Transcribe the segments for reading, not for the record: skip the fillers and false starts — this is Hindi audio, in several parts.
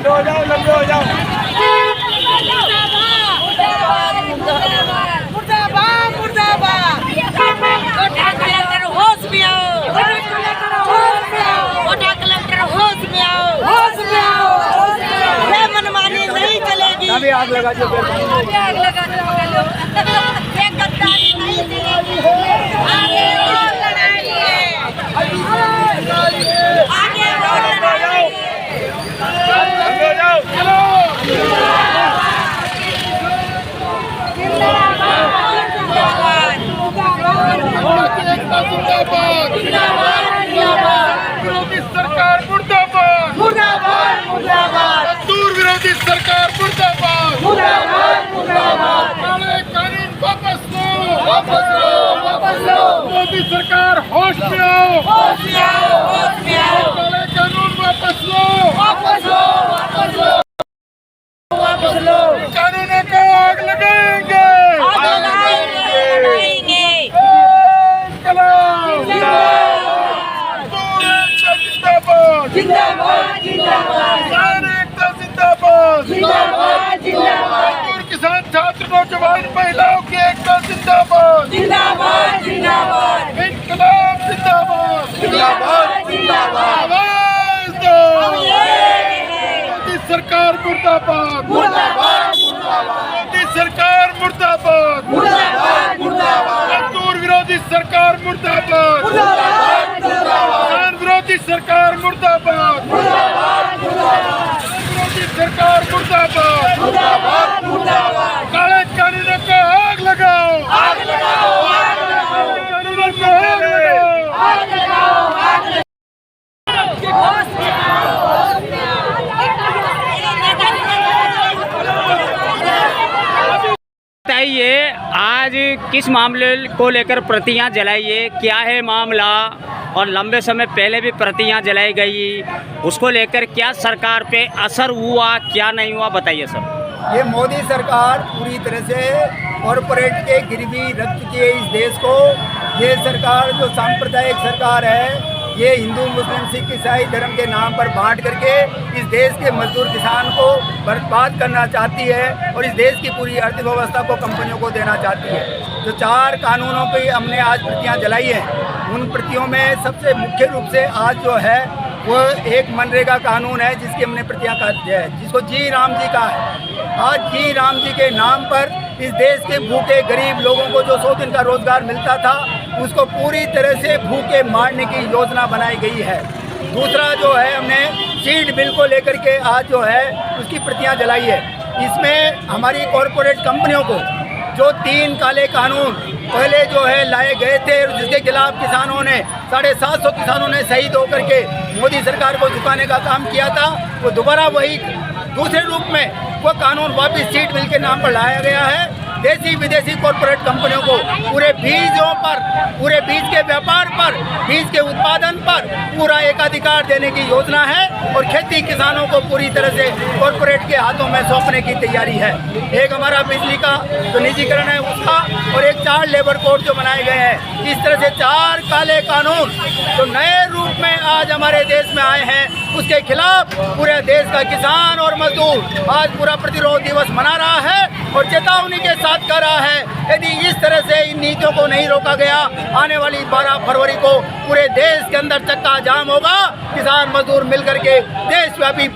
लंबे हो जाओ। मुर्दाबाद मुर्दाबाद। कलेक्टर होश में आओ, कलेक्टर होश में आओ, ये मनमानी नहीं चलेगी। अभी आग लगा दो, आग लगा दो, ये गद्दारी नहीं चलेगी। आगे और लड़ाई है, आगे और लड़ाई है। लंबे हो जाओ। चलो विरोधी सरकार मुर्दाबाद, मुर्दाबाद मुर्दाबाद, मजदूर विरोधी सरकार मुर्दाबाद, काले कानून वापस लो, वापस लो, मोदी सरकार होश में आओ, होश में आओ, होश में आओ, काले कानून वापस लो, वापस लो, वापस लो, वापस लो। कानूनों को आग लगाएंगे, लगाएंगे। जिंदाबाद, जिंदाबाद जिंदाबाद, किसान एकता जिंदाबाद, जिंदाबाद जिंदाबाद, मजदूर किसान छात्र नौजवान महिलाओं की एकता जिंदाबाद, जिंदाबाद जिंदाबाद, इनकलाब जिंदाबाद, जिंदाबाद जिंदाबाद। आवाज दो, मोदी सरकार मुर्दाबाद, मुर्दाबाद मोदी सरकार मुर्दाबाद, मुर्दाबाद मुर्दाबाद, मजदूर विरोधी सरकार मुर्दाबाद, मुर्दाबाद मुर्दाबाद, किसान विरोधी सरकार मुर्दाबाद, विरोधी सरकार मुर्दाबाद, मुर्दाबाद मुर्दाबाद। काले कानूनों को आग लगाओ, आग लगाओ, आग लगाओ, कानूनों को आग लगाओ। आग लगाओ, आग लगाओ। होश में आओ, होश में आओ। बताइए आज किस मामले को लेकर प्रतियां जलाई है, क्या है मामला, और लंबे समय पहले भी प्रतियां जलाई गई, उसको लेकर क्या सरकार पे असर हुआ क्या नहीं हुआ, बताइए सर। ये मोदी सरकार पूरी तरह से कॉरपोरेट के गिरवी रख चुकी है इस देश को। ये सरकार जो सांप्रदायिक सरकार है, ये हिंदू मुस्लिम सिख ईसाई धर्म के नाम पर बांट करके इस देश के मजदूर किसान को बर्बाद करना चाहती है और इस देश की पूरी अर्थव्यवस्था को कंपनियों को देना चाहती है। जो 4 कानूनों की हमने आज प्रतियां जलाई हैं, उन प्रतियों में सबसे मुख्य रूप से आज जो है वो एक मनरेगा कानून है जिसकी हमने प्रतियां काटी है, जिसको जी राम जी का है। आज जी राम जी के नाम पर इस देश के भूखे गरीब लोगों को जो 100 दिन का रोजगार मिलता था, उसको पूरी तरह से भूखे मारने की योजना बनाई गई है। दूसरा जो है, हमने सीड बिल को लेकर के आज जो है उसकी प्रतियां जलाई है। इसमें हमारी कॉरपोरेट कंपनियों को जो 3 काले कानून पहले जो है लाए गए थे, जिसके खिलाफ किसानों ने 750 किसानों ने शहीद होकर के मोदी सरकार को झुकाने का काम किया था, वो दोबारा वही दूसरे रूप में वो कानून वापस सीड बिल के नाम पर लाया गया है। देसी विदेशी कॉरपोरेट कंपनियों को पूरे बीजों पर, पूरे बीज के व्यापार पर, बीज के उत्पादन पर पूरा एकाधिकार देने की योजना है और खेती किसानों को पूरी तरह से कॉरपोरेट के हाथों में सौंपने की तैयारी है। एक हमारा बिजली का जो निजीकरण है उसका, और एक 4 लेबर कोड जो बनाए गए हैं। इस तरह से 4 काले कानून जो नए रूप में आज हमारे देश में आए हैं, उसके खिलाफ पूरे देश का किसान और मजदूर आज पूरा प्रतिरोध दिवस मना रहा है और चेतावनी के साथ कर रहा है। यदि इस तरह से इन नीतियों को नहीं रोका गया, आने वाली 12 फरवरी को पूरे देश के अंदर चक्का जाम होगा। किसान मजदूर मिलकर के देशव्यापी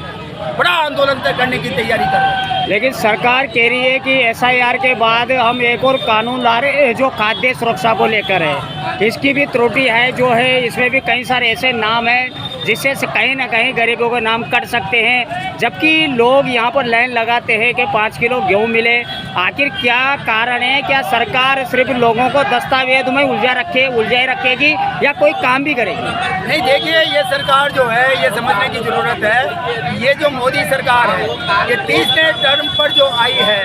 बड़ा आंदोलन तक करने की तैयारी कर रहे हैं। लेकिन सरकार कह रही है कि SIR के बाद हम एक और कानून ला रहे हैं जो खाद्य सुरक्षा को लेकर है। इसकी भी त्रुटि है जो है, इसमें भी कई सारे ऐसे नाम हैं जिससे कहीं ना कहीं गरीबों के नाम कट सकते हैं, जबकि लोग यहाँ पर लाइन लगाते हैं कि 5 किलो गेहूँ मिले। आखिर क्या कारण है? क्या सरकार सिर्फ लोगों को दस्तावेज में उलझाए रखेगी या कोई काम भी करेगी? नहीं, देखिए, ये सरकार जो है ये समझने की ज़रूरत है, ये जो मोदी सरकार है ये 30वें टर्म पर जो आई है,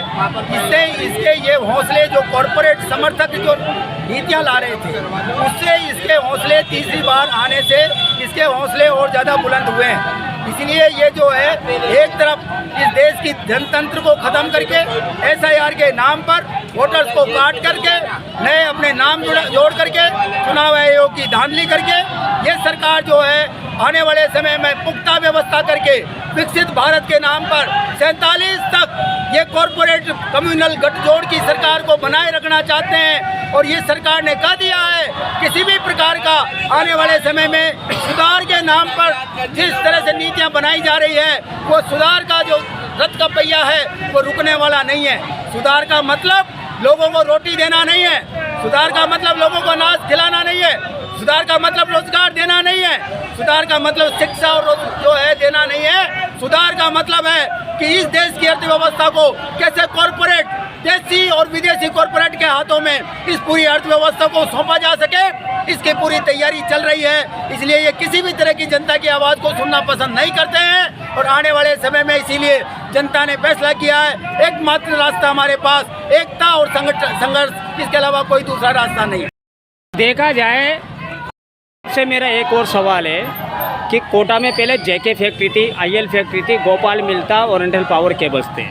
इसके ये हौसले जो कॉरपोरेट समर्थक जो नीतियाँ ला रहे थे, उससे इसके हौसले तीसरी बार आने से इसके हौसले और ज़्यादा बुलंद हुए हैं। इसलिए ये जो है एक तरफ इस देश की जनतंत्र को ख़त्म करके SIR के नाम पर वोटर्स को काट करके नए अपने नाम जोड़ करके चुनाव आयोग की धांधली करके ये सरकार जो है आने वाले समय में पुख्ता व्यवस्था करके विकसित भारत के नाम पर 47 तक ये कॉरपोरेट कम्युनल गठजोड़ की सरकार को बनाए रखना चाहते हैं। और ये सरकार ने कह दिया है किसी भी प्रकार का आने वाले समय में सुधार के नाम पर जिस तरह से नीतियां बनाई जा रही है वो सुधार का जो रथ का पहिया है वो रुकने वाला नहीं है। सुधार का मतलब लोगों को रोटी देना नहीं है, सुधार का मतलब लोगों को अनाज खिलाना नहीं है, सुधार का मतलब रोजगार देना नहीं है, सुधार का मतलब शिक्षा और जो है देना नहीं है। सुधार का मतलब है कि इस देश की अर्थव्यवस्था को कैसे कॉरपोरेट देशी और विदेशी कॉरपोरेट के हाथों में इस पूरी अर्थव्यवस्था को सौंपा जा सके, इसकी पूरी तैयारी चल रही है। इसलिए ये किसी भी तरह की जनता की आवाज़ को सुनना पसंद नहीं करते हैं और आने वाले समय में इसीलिए जनता ने फैसला किया है एकमात्र रास्ता हमारे पास एकता और संघर्ष, इसके अलावा कोई दूसरा रास्ता नहीं। देखा जाए से मेरा एक और सवाल है कि कोटा में पहले जेके फैक्ट्री थी, आईएल फैक्ट्री थी, गोपाल मिल था, ओरिएंटल पावर केबल्स थे।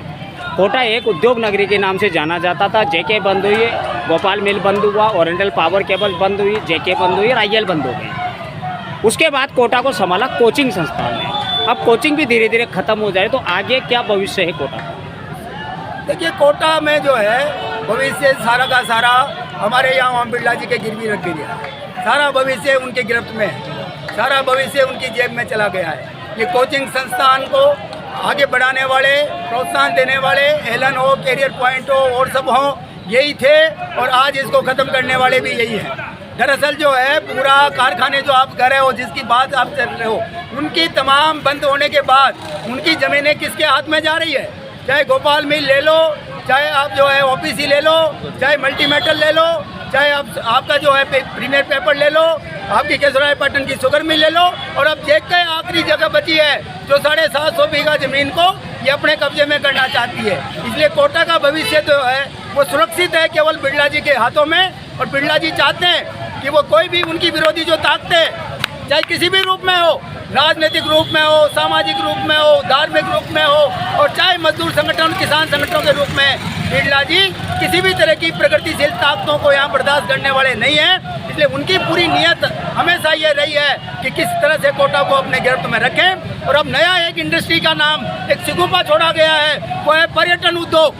कोटा एक उद्योग नगरी के नाम से जाना जाता था। जेके बंद हुई, गोपाल मिल बंद हुआ, ओरिएंटल पावर केबल्स बंद हुई, जेके बंद हुई और आईएल बंद हो गई। उसके बाद कोटा को संभाला कोचिंग संस्थान ने। अब कोचिंग भी धीरे धीरे खत्म हो जाए तो आगे क्या भविष्य है कोटा का? देखिए कोटा में जो है भविष्य सारा का सारा हमारे यहाँ ओम बिरला जी के गिरवी रख दिया, सारा भविष्य उनके गिरफ्त में है, सारा भविष्य उनकी जेब में चला गया है। ये कोचिंग संस्थान को आगे बढ़ाने वाले, प्रोत्साहन देने वाले एलन हो, कैरियर पॉइंट हो और सब हो, यही थे और आज इसको ख़त्म करने वाले भी यही हैं। दरअसल जो है पूरा कारखाने जो आप कर रहे हो, जिसकी बात आप कर रहे हो, उनकी तमाम बंद होने के बाद उनकी ज़मीनें किसके हाथ में जा रही है? चाहे गोपाल मिल ले लो, चाहे आप जो है ओपीसी ले लो, चाहे मल्टीमेटल ले लो, चाहे आपका जो है प्रीमियर पेपर ले लो, आपकी केसरायपट्टन की शुगर मिल ले लो, और अब देख के आखिरी जगह बची है जो 750 बीघा ज़मीन को ये अपने कब्जे में करना चाहती है। इसलिए कोटा का भविष्य जो है वो सुरक्षित है केवल बिरला जी के हाथों में। और बिरला जी चाहते हैं कि वो कोई भी उनकी विरोधी जो ताकतें चाहे किसी भी रूप में हो, राजनीतिक रूप में हो, सामाजिक रूप में हो, धार्मिक रूप में हो, और चाहे मजदूर संगठन, किसान संगठनों के रूप में, बिरला जी किसी भी तरह की प्रगतिशील ताकतों को यहाँ बर्दाश्त करने वाले नहीं हैं। इसलिए उनकी पूरी नीयत हमेशा ये रही है कि किस तरह से कोटा को अपने गिरफ्त में रखें। और अब नया एक इंडस्ट्री का नाम, एक सिगुफा छोड़ा गया है, वो है पर्यटन उद्योग,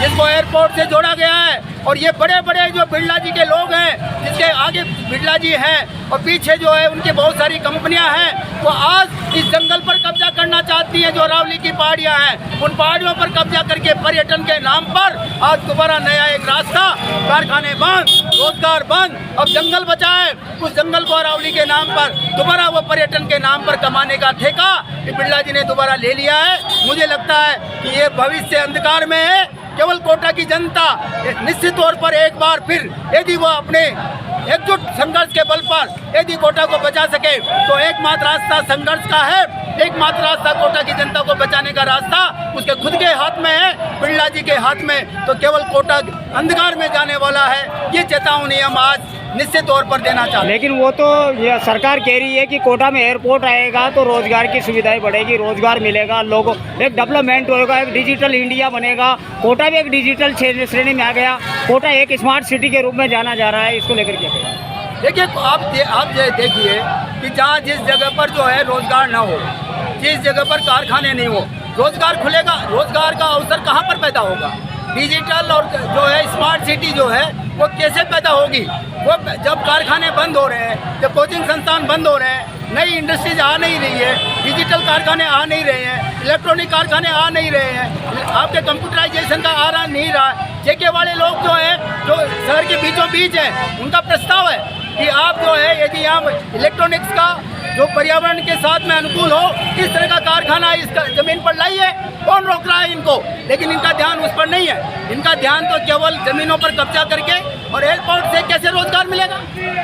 जिसको एयरपोर्ट से जोड़ा गया है। और ये बड़े बड़े जो बिरला जी के लोग हैं, जिसके आगे बिरला जी हैं और पीछे जो है उनकी बहुत सारी कंपनियां हैं, वो आज इस जंगल पर कब्जा करना चाहती हैं जो अरावली की पहाड़ियां हैं। उन पहाड़ियों पर कब्जा करके पर्यटन के नाम पर आज दोबारा नया एक रास्ता, कारखाने बंद, रोजगार बंद, अब जंगल बचा है, उस जंगल को अरावली के नाम पर दोबारा वो पर्यटन के नाम पर कमाने का ठेका बिरला जी ने दोबारा ले लिया है। मुझे लगता है कि ये भविष्य अंधकार में है। केवल कोटा की जनता निश्चित तौर पर एक बार फिर यदि वो अपने एकजुट संघर्ष के बल पर यदि कोटा को बचा सके तो एकमात्र रास्ता संघर्ष का है, एकमात्र रास्ता कोटा की जनता को बचाने का रास्ता उसके खुद के हाथ में है, बिरला जी के हाथ में। तो केवल कोटा अंधकार में जाने वाला है, ये चेतावनी हम आज निश्चित तौर पर देना चाहते हैं। लेकिन वो तो ये सरकार कह रही है कि कोटा में एयरपोर्ट आएगा तो रोजगार की सुविधाएं बढ़ेगी, रोजगार मिलेगा, लोगों एक डेवलपमेंट होगा, एक डिजिटल इंडिया बनेगा। कोटा भी एक डिजिटल श्रेणी में आ गया, कोटा एक स्मार्ट सिटी के रूप में जाना जा रहा है। इसको लेकर क्या कहें? देखिए आप देखिए कि जहाँ जिस जगह पर जो है रोजगार ना हो, जिस जगह पर कारखाने नहीं हो, रोजगार खुलेगा, रोजगार का अवसर कहाँ पर पैदा होगा? डिजिटल और जो है स्मार्ट सिटी जो है वो कैसे पैदा होगी? वो जब कारखाने बंद हो रहे हैं, जब कोचिंग संस्थान बंद हो रहे हैं, नई इंडस्ट्रीज आ नहीं रही है, डिजिटल कारखाने आ नहीं रहे हैं, इलेक्ट्रॉनिक कारखाने आ नहीं रहे हैं, आपके कंप्यूटराइजेशन का आ रहा नहीं रहा। जेके वाले लोग जो है जो शहर के बीचों बीच हैं, उनका प्रस्ताव है कि आप जो है यदि यहाँ इलेक्ट्रॉनिक्स का जो पर्यावरण के साथ में अनुकूल हो इस तरह का कारखाना इस जमीन पर लाइए, कौन रोक रहा है इनको? लेकिन इनका ध्यान उस पर नहीं है, इनका ध्यान तो केवल जमीनों पर कब्जा करके। और एयरपोर्ट से कैसे रोजगार मिलेगा?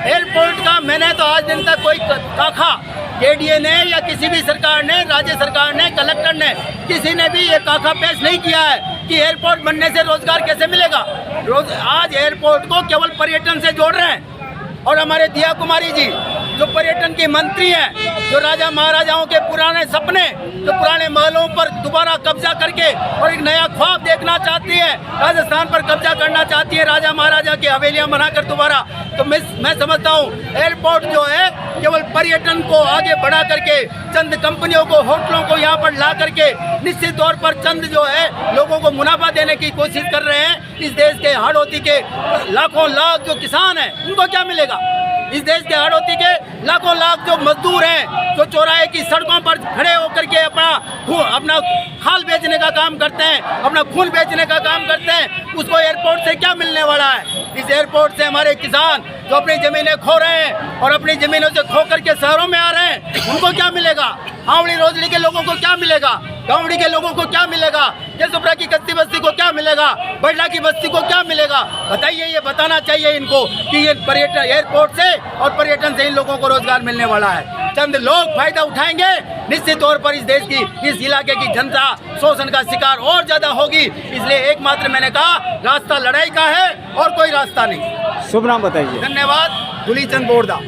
एयरपोर्ट का मैंने तो आज दिन तक कोई काखा केडीए ने या किसी भी सरकार ने, राज्य सरकार ने, कलेक्टर ने, किसी ने भी ये काखा पेश नहीं किया है कि एयरपोर्ट बनने से रोजगार कैसे मिलेगा। आज एयरपोर्ट को केवल पर्यटन से जोड़ रहे हैं। और हमारे दिया कुमारी जी जो पर्यटन के मंत्री हैं, जो राजा महाराजाओं के पुराने सपने, जो पुराने महलों पर दोबारा कब्जा करके और एक नया ख्वाब देखना चाहती है, राजस्थान पर कब्जा करना चाहती है, राजा महाराजा की हवेलियां बनाकर दोबारा। तो मैं समझता हूँ एयरपोर्ट जो है केवल पर्यटन को आगे बढ़ा करके चंद कंपनियों को, होटलों को यहाँ पर ला करके निश्चित तौर पर चंद जो है लोगों को मुनाफा देने की कोशिश कर रहे हैं। इस देश के हाड़ौती के लाखों लाख जो किसान हैं उनको क्या मिलेगा? इस देश के हाड़ौती के लाखों लाख जो मजदूर हैं, जो चौराहे की सड़कों पर खड़े होकर के अपना खाल बेचने का काम करते हैं, अपना खून बेचने का काम करते हैं, उसको एयरपोर्ट से क्या मिलने वाला है? इस एयरपोर्ट से हमारे किसान जो अपनी ज़मीनें खो रहे हैं और अपनी ज़मीनों से खो करके शहरों में आ रहे हैं, उनको क्या मिलेगा? हावड़ी रोजड़ी के लोगों को क्या मिलेगा? गावड़ी के लोगों को क्या मिलेगा? जसुपरा की कच्ची बस्ती को क्या मिलेगा? बड़ला की बस्ती को क्या मिलेगा? बताइए, ये बताना चाहिए इनको कि ये पर्यटन एयरपोर्ट से और पर्यटन से इन लोगों को रोजगार मिलने वाला है। चंद लोग फायदा उठाएंगे, निश्चित तौर पर इस देश की, इस इलाके की जनता शोषण का शिकार और ज्यादा होगी। इसलिए एकमात्र मैंने कहा रास्ता लड़ाई का है और कोई रास्ता नहीं। शुभ नाम बताइए। धन्यवाद। दुलीचंद बोरदा।